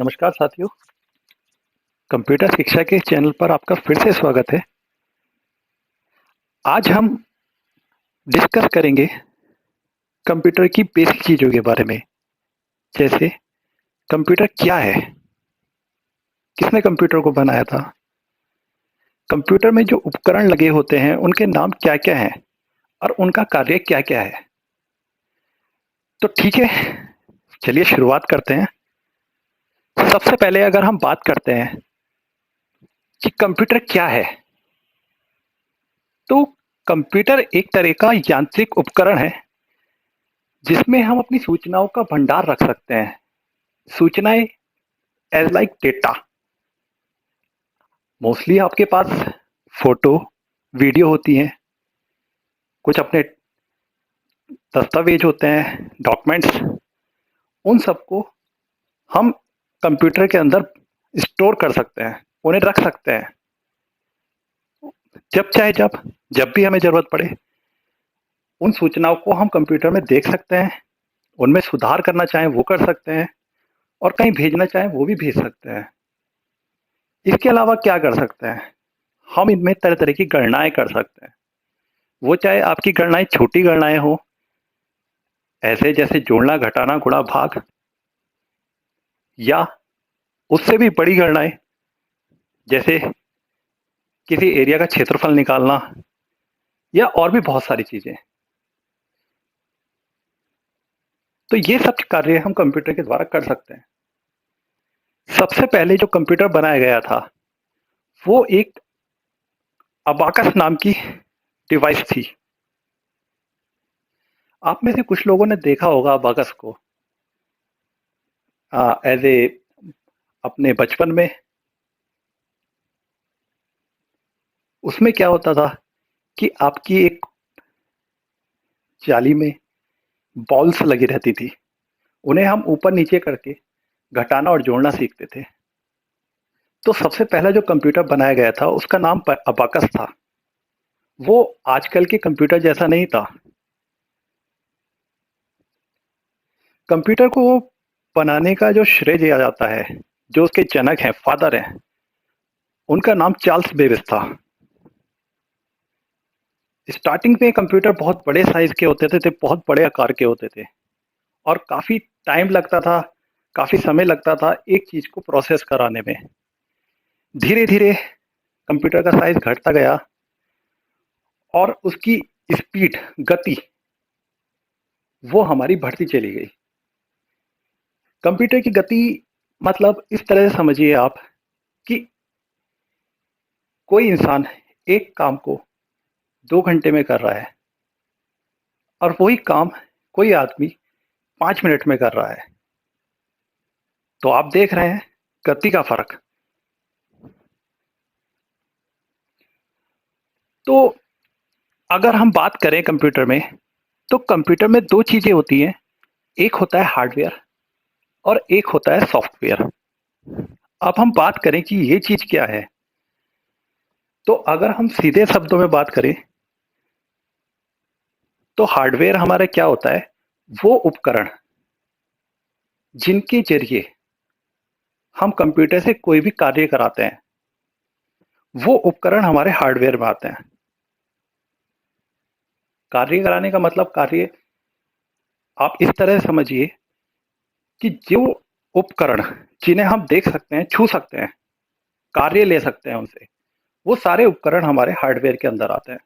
नमस्कार साथियों, कंप्यूटर शिक्षा के चैनल पर आपका फिर से स्वागत है। आज हम डिस्कस करेंगे कंप्यूटर की बेसिक चीज़ों के बारे में। जैसे कंप्यूटर क्या है? किसने कंप्यूटर को बनाया था? कंप्यूटर में जो उपकरण लगे होते हैं, उनके नाम क्या-क्या हैं और उनका कार्य क्या-क्या है? तो ठीक है, चलिए शुरुआत करते हैं। सबसे पहले अगर हम बात करते हैं कि कंप्यूटर क्या है? तो कंप्यूटर एक तरह का यांत्रिक उपकरण है जिसमें हम अपनी सूचनाओं का भंडार रख सकते हैं। सूचनाएं एज लाइक डेटा। मोस्टली आपके पास फोटो, वीडियो होती हैं, कुछ अपने दस्तावेज होते हैं, डॉक्यूमेंट्स। उन सबको हम कंप्यूटर के अंदर स्टोर कर सकते हैं, उन्हें रख सकते हैं। जब चाहे जब भी हमें ज़रूरत पड़े, उन सूचनाओं को हम कंप्यूटर में देख सकते हैं, उनमें सुधार करना चाहें वो कर सकते हैं और कहीं भेजना चाहें वो भी भेज सकते हैं। इसके अलावा क्या कर सकते हैं? हम इनमें तरह-तरह की गणनाएँ कर सकते हैं। वो चाहे आपकी गणनाएँ छोटी गणनाएँ हों, ऐसे जैसे जोड़ना, घटाना, गुणा, भाग, या उससे भी बड़ी गणनाएँ जैसे किसी एरिया का क्षेत्रफल निकालना, या और भी बहुत सारी चीज़ें। तो ये सब कार्य हम कंप्यूटर के द्वारा कर सकते हैं। सबसे पहले जो कंप्यूटर बनाया गया था, वो एक अबाकस नाम की डिवाइस थी। आप में से कुछ लोगों ने देखा होगा अबाकस को एज ए अपने बचपन में। उसमें क्या होता था कि आपकी एक जाली में बॉल्स लगी रहती थी, उन्हें हम ऊपर नीचे करके घटाना और जोड़ना सीखते थे। तो सबसे पहला जो कंप्यूटर बनाया गया था उसका नाम अबाकस था। वो आजकल के कंप्यूटर जैसा नहीं था। कंप्यूटर को बनाने का जो श्रेय दिया जाता है, जो उसके जनक हैं, फादर हैं, उनका नाम चार्ल्स बेबेज था। स्टार्टिंग में कंप्यूटर बहुत बड़े साइज के होते थे, बहुत बड़े आकार के होते थे और काफ़ी टाइम लगता था, काफ़ी समय लगता था एक चीज़ को प्रोसेस कराने में। धीरे-धीरे कंप्यूटर का साइज घटता गया और उसकी स्पीड, गति, वो हमारी बढ़ती चली गई। कंप्यूटर की गति मतलब इस तरह से समझिए आप कि कोई इंसान एक काम को 2 घंटे में कर रहा है और वही काम कोई आदमी 5 मिनट में कर रहा है। तो आप देख रहे हैं गति का फ़र्क। तो अगर हम बात करें कंप्यूटर में, तो कंप्यूटर में 2 चीज़ें होती हैं। एक होता है हार्डवेयर और एक होता है सॉफ्टवेयर। अब हम बात करें कि ये चीज़ क्या है? तो अगर हम सीधे शब्दों में बात करें, तो हार्डवेयर हमारा क्या होता है? वो उपकरण जिनके ज़रिए हम कंप्यूटर से कोई भी कार्य कराते हैं, वो उपकरण हमारे हार्डवेयर में आते हैं। कार्य कराने का मतलब कार्य आप इस तरह से समझिए कि जो उपकरण जिन्हें हम देख सकते हैं, छू सकते हैं, कार्य ले सकते हैं उनसे, वो सारे उपकरण हमारे हार्डवेयर के अंदर आते हैं।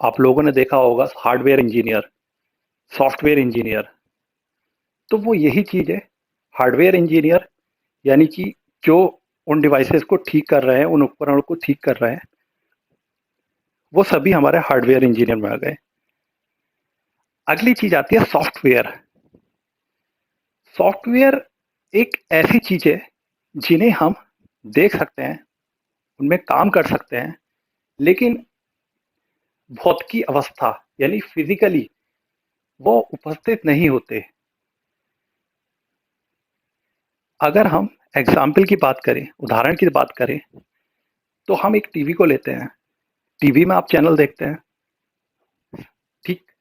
आप लोगों ने देखा होगा हार्डवेयर इंजीनियर, सॉफ्टवेयर इंजीनियर, तो वो यही चीज़ है। हार्डवेयर इंजीनियर यानी कि जो उन डिवाइसेस को ठीक कर रहे हैं, उन उपकरणों को ठीक कर रहे हैं, वो सभी हमारे हार्डवेयर इंजीनियर में आ गए। अगली चीज़ आती है सॉफ्टवेयर। सॉफ्टवेयर एक ऐसी चीज़ है जिन्हें हम देख सकते हैं, उनमें काम कर सकते हैं, लेकिन भौतिकी अवस्था यानी फिजिकली वो उपस्थित नहीं होते। अगर हम एग्जाम्पल की बात करें, उदाहरण की बात करें, तो हम एक टीवी को लेते हैं। टीवी में आप चैनल देखते हैं, ठीक?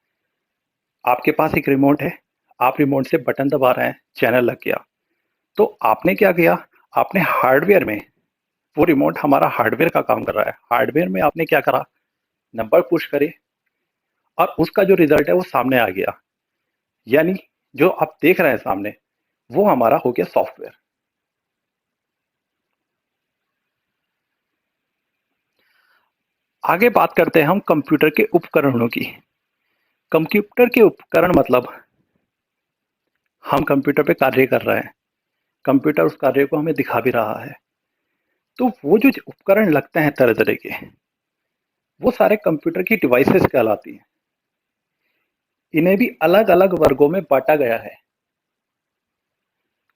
आपके पास एक रिमोट है, आप रिमोट से बटन दबा रहे हैं, चैनल लग गया। तो आपने क्या किया, आपने हार्डवेयर में, वो रिमोट हमारा हार्डवेयर का काम कर रहा है, हार्डवेयर में आपने क्या करा, नंबर पुश करे और उसका जो रिजल्ट है वो सामने आ गया। यानी जो आप देख रहे हैं सामने, वो हमारा हो गया सॉफ्टवेयर। आगे बात करते हैं हम कंप्यूटर के उपकरणों की। कंप्यूटर के उपकरण मतलब हम कंप्यूटर पे कार्य कर रहे हैं, कंप्यूटर उस कार्य को हमें दिखा भी रहा है। तो वो जो उपकरण लगते हैं तरह तरह के, वो सारे कंप्यूटर की डिवाइसेस कहलाती हैं। इन्हें भी अलग अलग वर्गों में बांटा गया है।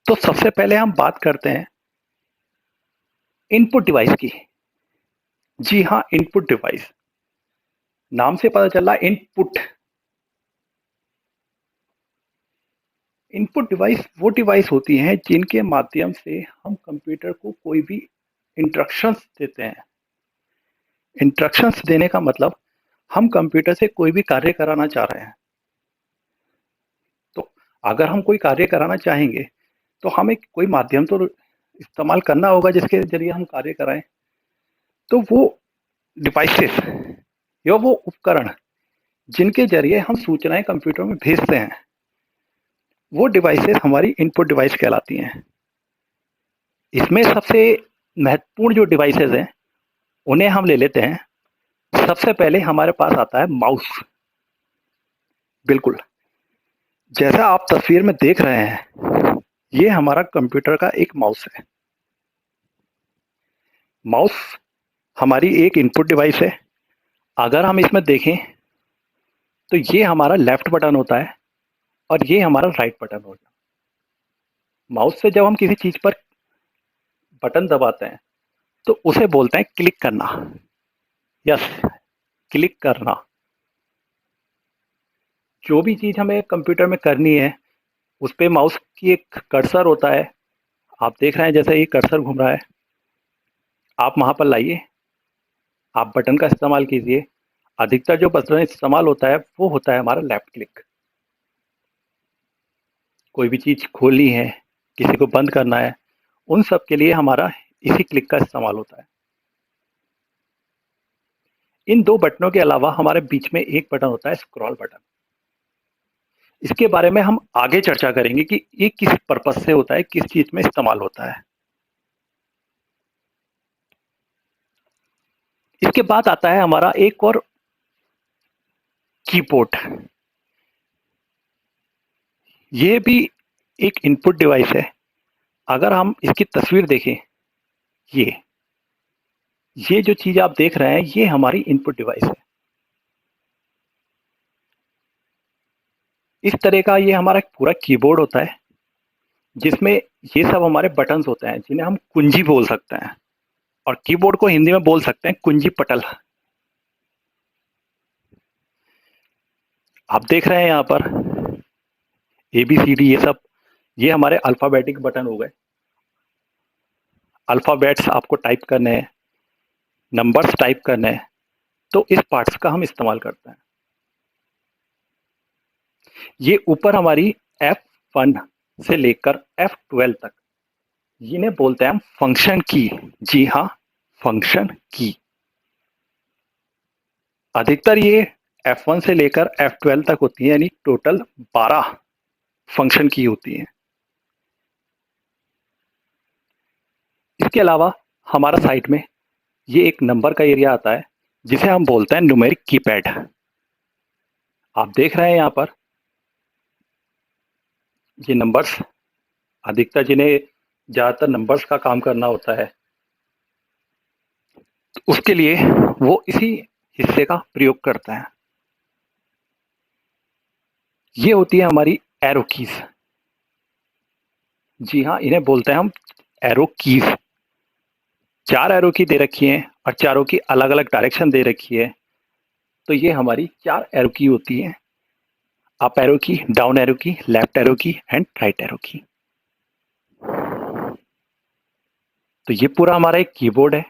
तो सबसे पहले हम बात करते हैं इनपुट डिवाइस की। जी हाँ, इनपुट डिवाइस, नाम से पता चला इनपुट। इनपुट डिवाइस वो डिवाइस होती हैं जिनके माध्यम से हम कंप्यूटर को कोई भी इंस्ट्रक्शंस देते हैं। इंस्ट्रक्शंस देने का मतलब हम कंप्यूटर से कोई भी कार्य कराना चाह रहे हैं। तो अगर हम कोई कार्य कराना चाहेंगे तो हमें कोई माध्यम तो इस्तेमाल करना होगा जिसके जरिए हम कार्य कराएं। तो वो डिवाइसेस या वो उपकरण जिनके जरिए हम सूचनाएं कंप्यूटर में भेजते हैं, वो डिवाइसेस हमारी इनपुट डिवाइस कहलाती हैं। इसमें सबसे महत्वपूर्ण जो डिवाइसेस हैं उन्हें हम ले लेते हैं। सबसे पहले हमारे पास आता है माउस। बिल्कुल, जैसा आप तस्वीर में देख रहे हैं, ये हमारा कंप्यूटर का एक माउस है। माउस हमारी एक इनपुट डिवाइस है। अगर हम इसमें देखें तो ये हमारा लेफ्ट बटन होता है और ये हमारा राइट बटन होता है। माउस से जब हम किसी चीज पर बटन दबाते हैं तो उसे बोलते हैं क्लिक करना। यस, क्लिक करना। जो भी चीज हमें कंप्यूटर में करनी है, उस पे माउस की एक कर्सर होता है। आप देख रहे हैं जैसे ये कर्सर घूम रहा है, आप वहां पर लाइए, आप बटन का इस्तेमाल कीजिए। अधिकतर जो बटन इस्तेमाल होता है वो होता है हमारा लेफ्ट क्लिक। कोई भी चीज खोलनी है, किसी को बंद करना है, उन सब के लिए हमारा इसी क्लिक का इस्तेमाल होता है। इन दो बटनों के अलावा हमारे बीच में एक बटन होता है स्क्रॉल बटन। इसके बारे में हम आगे चर्चा करेंगे कि ये किस पर्पस से होता है, किस चीज में इस्तेमाल होता है। इसके बाद आता है हमारा एक और कीबोर्ड। ये भी एक इनपुट डिवाइस है। अगर हम इसकी तस्वीर देखें, ये ये जो चीज आप देख रहे हैं ये हमारी इनपुट डिवाइस है। इस तरह का ये हमारा पूरा कीबोर्ड होता है जिसमें ये सब हमारे बटन्स होते हैं जिन्हें हम कुंजी बोल सकते हैं, और कीबोर्ड को हिंदी में बोल सकते हैं कुंजी पटल। आप देख रहे हैं यहाँ पर ए बी सी डी, ये सब ये हमारे अल्फाबेटिक बटन हो गए। अल्फाबेट्स आपको टाइप करने हैं, नंबर्स टाइप करने हैं, तो इस पार्ट्स का हम इस्तेमाल करते हैं। ये ऊपर हमारी F1 से लेकर F12 तक, इन्हें बोलते हैं हम फंक्शन की। जी हाँ, फंक्शन की। अधिकतर ये F1 से लेकर F12 तक होती है, यानी टोटल 12 फंक्शन की होती हैं। इसके अलावा हमारा साइड में ये एक नंबर का एरिया आता है जिसे हम बोलते हैं न्यूमेरिक कीपैड। आप देख रहे हैं यहाँ पर ये नंबर्स, अधिकतर जिन्हें ज़्यादातर नंबर्स का काम करना होता है, तो उसके लिए वो इसी हिस्से का प्रयोग करते हैं। ये होती है हमारी एरो कीज। जी हाँ, इन्हें बोलते हैं हम एरो कीज। 4 एरो की दे रखी है और चारों की अलग अलग डायरेक्शन दे रखी है, तो ये हमारी 4 एरो की होती है। अप एरो की, डाउन एरो की, लेफ्ट एरो की एंड राइट एरो की। तो ये पूरा हमारा एक कीबोर्ड है।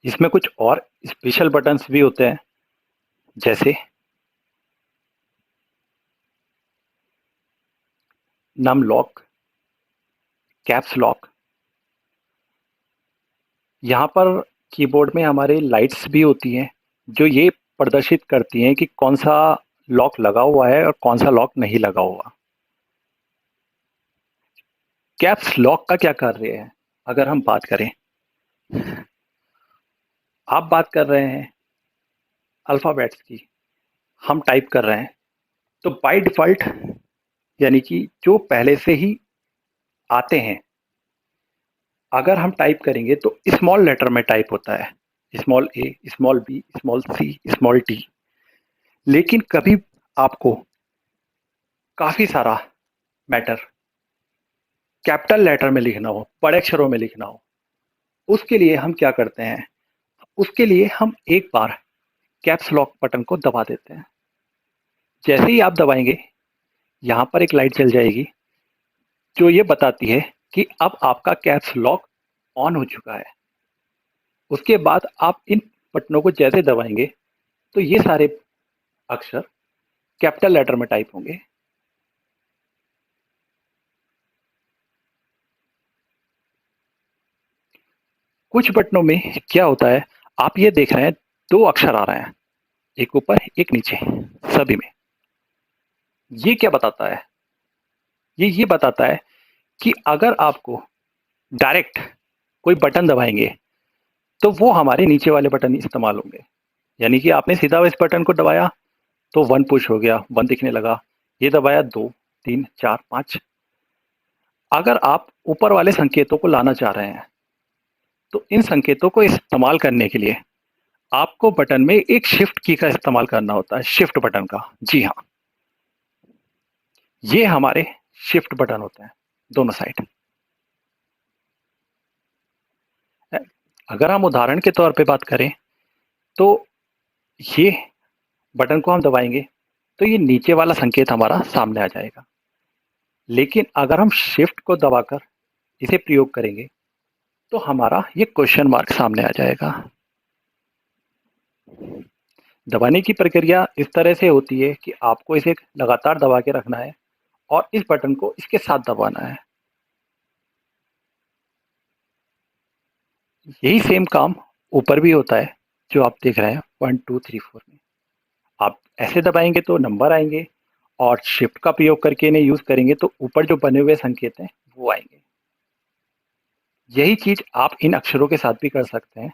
इसमें कुछ और स्पेशल बटन्स भी होते हैं, जैसे नम लॉक, कैप्स लॉक। यहाँ पर कीबोर्ड में हमारे लाइट्स भी होती हैं जो ये प्रदर्शित करती हैं कि कौन सा लॉक लगा हुआ है और कौन सा लॉक नहीं लगा हुआ। कैप्स लॉक का क्या कार्य है? अगर हम बात करें, आप बात कर रहे हैं अल्फ़ाबेट्स की, हम टाइप कर रहे हैं, तो बाय डिफ़ॉल्ट यानी कि जो पहले से ही आते हैं, अगर हम टाइप करेंगे तो स्मॉल लेटर में टाइप होता है, स्मॉल ए, small B, small C, small D. लेकिन कभी आपको काफ़ी सारा मैटर कैपिटल लेटर में लिखना हो, बड़े अक्षरों में लिखना हो, उसके लिए हम क्या करते हैं? उसके लिए हम एक बार कैप्स लॉक बटन को दबा देते हैं। जैसे ही आप दबाएँगे, यहाँ पर एक लाइट जल जाएगी, जो ये बताती है कि अब आपका कैप्स लॉक ऑन हो चुका है। उसके बाद आप इन बटनों को जैसे दबाएँगे, तो ये सारे अक्षर कैपिटल लेटर में टाइप होंगे। कुछ बटनों में क्या होता है, आप ये देख रहे हैं 2 अक्षर आ रहे हैं, एक ऊपर, एक नीचे, सभी में। ये क्या बताता है? ये बताता है कि अगर आपको डायरेक्ट कोई बटन दबाएँगे, तो वो हमारे नीचे वाले बटन इस्तेमाल होंगे। यानी कि आपने सीधा इस बटन को दबाया, तो 1 पुश हो गया, 1 दिखने लगा। ये दबाया 2, 3, 4, 5। अगर आप ऊपर वाले संकेतों को लाना चाह रहे हैं, तो इन संकेतों को इस्तेमाल करने के लिए आपको बटन में एक शिफ्ट की का इस्तेमाल करना होता है, शिफ्ट बटन का। जी हाँ, ये हमारे शिफ्ट बटन होते हैं, दोनों साइड। अगर हम उदाहरण के तौर पे बात करें, तो ये बटन को हम दबाएँगे, तो ये नीचे वाला संकेत हमारा सामने आ जाएगा। लेकिन अगर हम शिफ्ट को दबाकर इसे प्रयोग करेंगे, तो हमारा ये क्वेश्चन मार्क सामने आ जाएगा। दबाने की प्रक्रिया इस तरह से होती है कि आपको इसे लगातार दबा के रखना है और इस बटन को इसके साथ दबाना है। यही सेम काम ऊपर भी होता है, जो आप देख रहे हैं 1, 2, 3, 4 में। आप ऐसे दबाएँगे तो नंबर आएँगे और शिफ्ट का प्रयोग करके इन्हें यूज़ करेंगे तो ऊपर जो बने हुए संकेत हैं, वो आएँगे। यही चीज़ आप इन अक्षरों के साथ भी कर सकते हैं।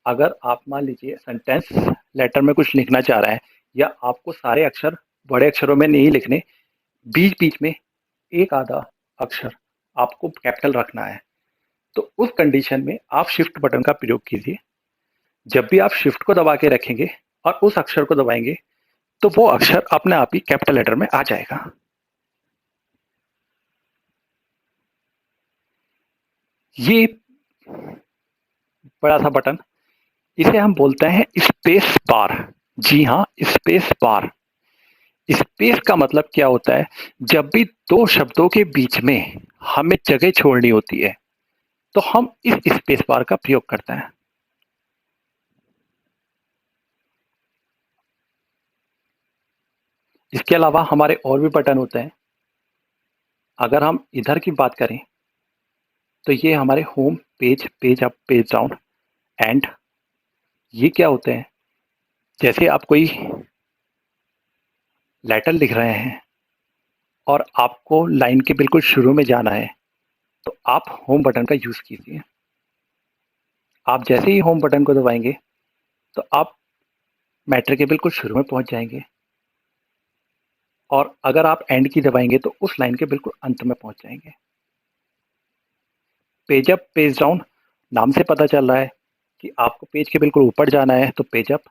अगर आप मान लीजिए सेंटेंस लेटर में कुछ लिखना चाह रहे हैं या आपको सारे अक्षर बड़े अक्षरों में नहीं लिखने, बीच-बीच में एक आधा अक्षर आपको कैपिटल रखना है, तो उस कंडीशन में आप शिफ्ट बटन का प्रयोग कीजिए। जब भी आप शिफ्ट को दबा के रखेंगे और उस अक्षर को दबाएँगे, तो वो अक्षर अपने आप ही कैपिटल लेटर में आ जाएगा। ये बड़ा-सा बटन, इसे हम बोलते हैं स्पेस बार। जी हाँ, स्पेस बार। स्पेस का मतलब क्या होता है? जब भी 2 शब्दों के बीच में हमें जगह छोड़नी होती है, तो हम इस स्पेस बार का प्रयोग करते हैं। इसके अलावा हमारे और भी बटन होते हैं। अगर हम इधर की बात करें, तो ये हमारे home, page, page up, page down and ये क्या होते हैं? जैसे आप कोई लेटर लिख रहे हैं और आपको लाइन के बिल्कुल शुरू में जाना है, तो आप होम बटन का यूज़ कीजिए। आप जैसे ही होम बटन को दबाएँगे, तो आप मैटर के बिल्कुल शुरू में पहुँच जाएँगे और अगर आप एंड की दबाएँगे, तो उस लाइन के बिल्कुल अंत में पहुँच जाएँगे। पेज अप, पेज डाउन नाम से पता चल रहा है कि आपको पेज के बिल्कुल ऊपर जाना है, तो पेज अप,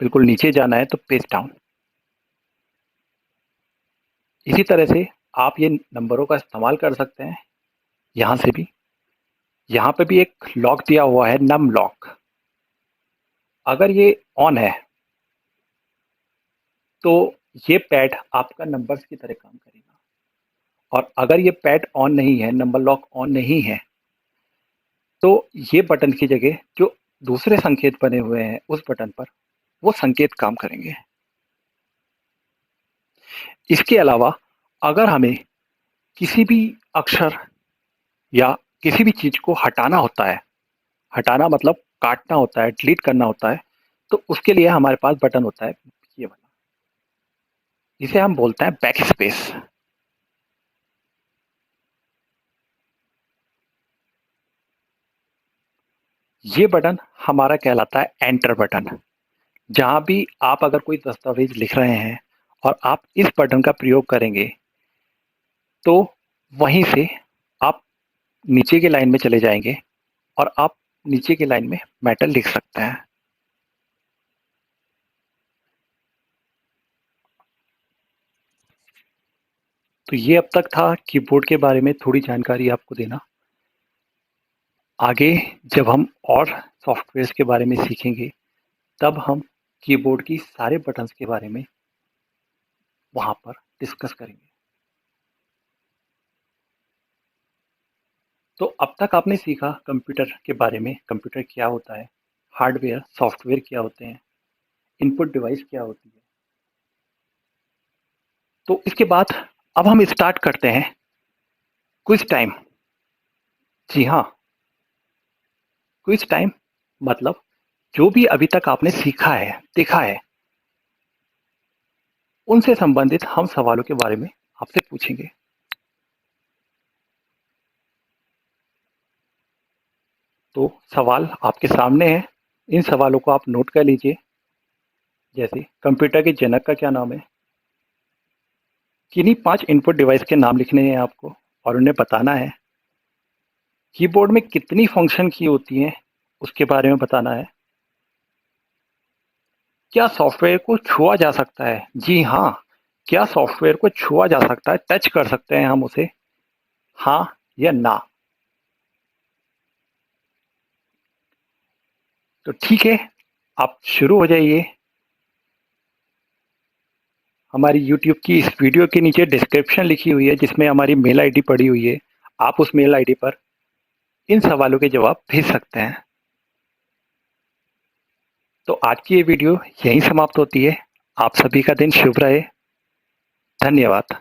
बिल्कुल नीचे जाना है, तो पेज डाउन। इसी तरह से आप ये नंबरों का इस्तेमाल कर सकते हैं, यहाँ से भी। यहाँ पे भी एक लॉक दिया हुआ है, नम लॉक। अगर ये ऑन है, तो ये पैड आपका नंबर्स की तरह काम करेगा और अगर ये पैड ऑन नहीं है, नंबर लॉक ऑन नहीं है, तो ये बटन की जगह जो दूसरे संकेत बने हुए हैं उस बटन पर, वो संकेत काम करेंगे। इसके अलावा अगर हमें किसी भी अक्षर या किसी भी चीज़ को हटाना होता है, हटाना मतलब काटना होता है, डिलीट करना होता है, तो उसके लिए हमारे पास बटन होता है ये वाला, जिसे हम बोलते हैं बैक स्पेस। ये बटन हमारा कहलाता है एंटर बटन। जहाँ भी आप अगर कोई दस्तावेज लिख रहे हैं और आप इस बटन का प्रयोग करेंगे, तो वहीं से आप नीचे की लाइन में चले जाएंगे और आप नीचे की लाइन में मैटर लिख सकते हैं। तो ये अब तक था कीबोर्ड के बारे में थोड़ी जानकारी आपको देना। आगे जब हम और सॉफ्टवेयर्स के बारे में सीखेंगे, तब हम कीबोर्ड की सारे बटन्स के बारे में वहाँ पर डिस्कस करेंगे। तो अब तक आपने सीखा कंप्यूटर के बारे में, कंप्यूटर क्या होता है, हार्डवेयर, सॉफ्टवेयर क्या होते हैं, इनपुट डिवाइस क्या होती है। तो इसके बाद अब हम स्टार्ट करते हैं क्विज टाइम। जी हाँ, क्विज टाइम मतलब जो भी अभी तक आपने सीखा है, देखा है, उनसे संबंधित हम सवालों के बारे में आपसे पूछेंगे। तो सवाल आपके सामने है, इन सवालों को आप नोट कर लीजिए। जैसे कंप्यूटर के जनक का क्या नाम है, किन्हीं 5 इनपुट डिवाइस के नाम लिखने हैं आपको और उन्हें बताना है। कीबोर्ड में कितनी फंक्शन की होती हैं, उसके बारे में बताना है। क्या सॉफ्टवेयर को छुआ जा सकता है? जी हाँ, क्या सॉफ्टवेयर को छुआ जा सकता है, टच कर सकते हैं हम उसे? हाँ या ना? तो ठीक है, आप शुरू हो जाइए। हमारी यूट्यूब की इस वीडियो के नीचे डिस्क्रिप्शन लिखी हुई है, जिसमें हमारी मेल आईडी पड़ी हुई है। आप उस मेल आईडी पर इन सवालों के जवाब भेज सकते हैं। तो आज की ये वीडियो यहीं समाप्त होती है। आप सभी का दिन शुभ रहे। धन्यवाद।